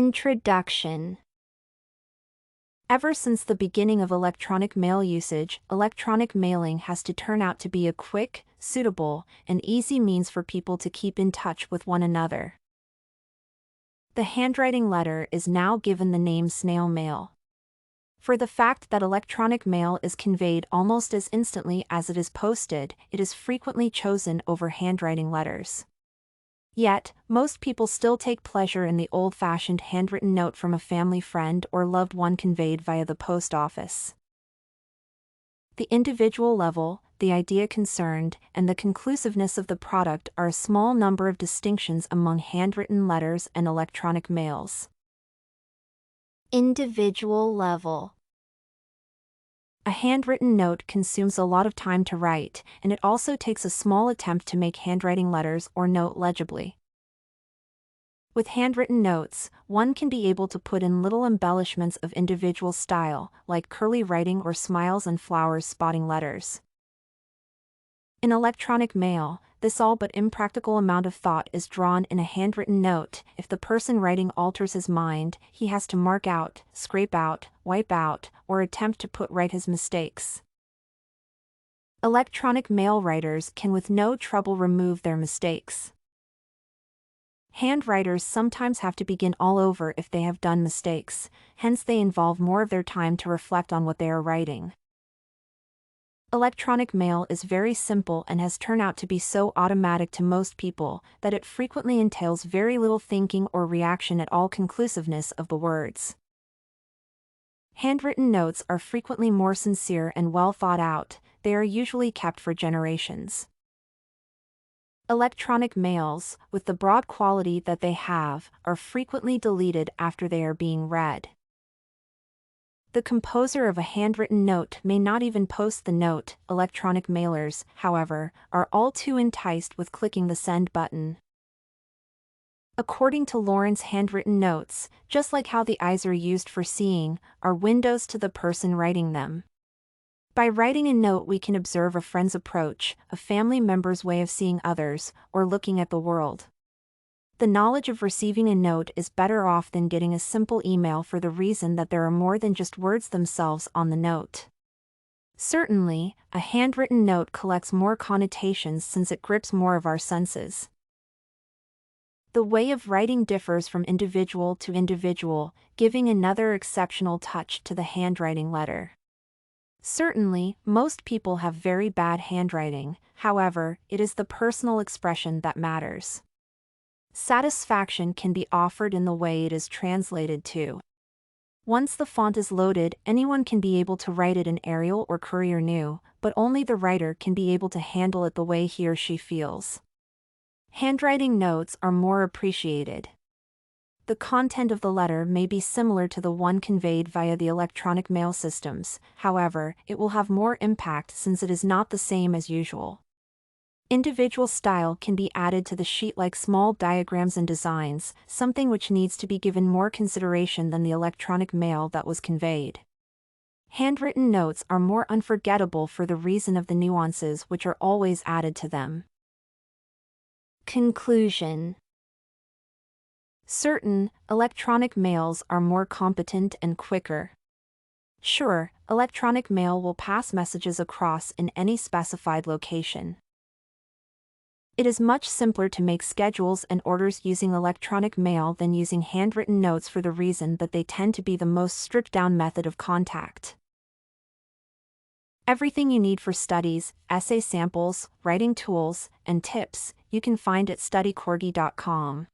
Introduction. Ever since the beginning of electronic mail usage, electronic mailing has to turn out to be a quick, suitable, and easy means for people to keep in touch with one another. The handwriting letter is now given the name snail mail. For the fact that electronic mail is conveyed almost as instantly as it is posted, it is frequently chosen over handwriting letters. Yet, most people still take pleasure in the old-fashioned handwritten note from a family friend or loved one conveyed via the post office. The individual level, the idea concerned, and the conclusiveness of the product are a small number of distinctions among handwritten letters and electronic mails. Individual level. A handwritten note consumes a lot of time to write, and it also takes a small attempt to make handwriting letters or note legibly. With handwritten notes, one can be able to put in little embellishments of individual style, like curly writing or smiles and flowers spotting letters. In electronic mail, this all but impractical amount of thought is drawn in a handwritten note. If the person writing alters his mind, he has to mark out, scrape out, wipe out, or attempt to put right his mistakes. Electronic mail writers can with no trouble remove their mistakes. Handwriters sometimes have to begin all over if they have done mistakes, hence they involve more of their time to reflect on what they are writing. Electronic mail is very simple and has turned out to be so automatic to most people that it frequently entails very little thinking or reaction at all. Conclusiveness of the words. Handwritten notes are frequently more sincere and well thought out. They are usually kept for generations. Electronic mails, with the broad quality that they have, are frequently deleted after they are being read. The composer of a handwritten note may not even post the note. Electronic mailers, however, are all too enticed with clicking the send button. According to Lawrence, handwritten notes, just like how the eyes are used for seeing, are windows to the person writing them. By writing a note we can observe a friend's approach, a family member's way of seeing others, or looking at the world. The knowledge of receiving a note is better off than getting a simple email for the reason that there are more than just words themselves on the note. Certainly, a handwritten note collects more connotations since it grips more of our senses. The way of writing differs from individual to individual, giving another exceptional touch to the handwriting letter. Certainly, most people have very bad handwriting, however, it is the personal expression that matters. Satisfaction can be offered in the way it is translated to. Once the font is loaded, anyone can be able to write it in Arial or Courier New, but only the writer can be able to handle it the way he or she feels. Handwriting notes are more appreciated. The content of the letter may be similar to the one conveyed via the electronic mail systems, however, it will have more impact since it is not the same as usual. Individual style can be added to the sheet like small diagrams and designs, something which needs to be given more consideration than the electronic mail that was conveyed. Handwritten notes are more unforgettable for the reason of the nuances which are always added to them. Conclusion. Certain electronic mails are more competent and quicker. Sure, electronic mail will pass messages across in any specified location. It is much simpler to make schedules and orders using electronic mail than using handwritten notes for the reason that they tend to be the most stripped-down method of contact. Everything you need for studies, essay samples, writing tools, and tips, you can find at studycorgi.com.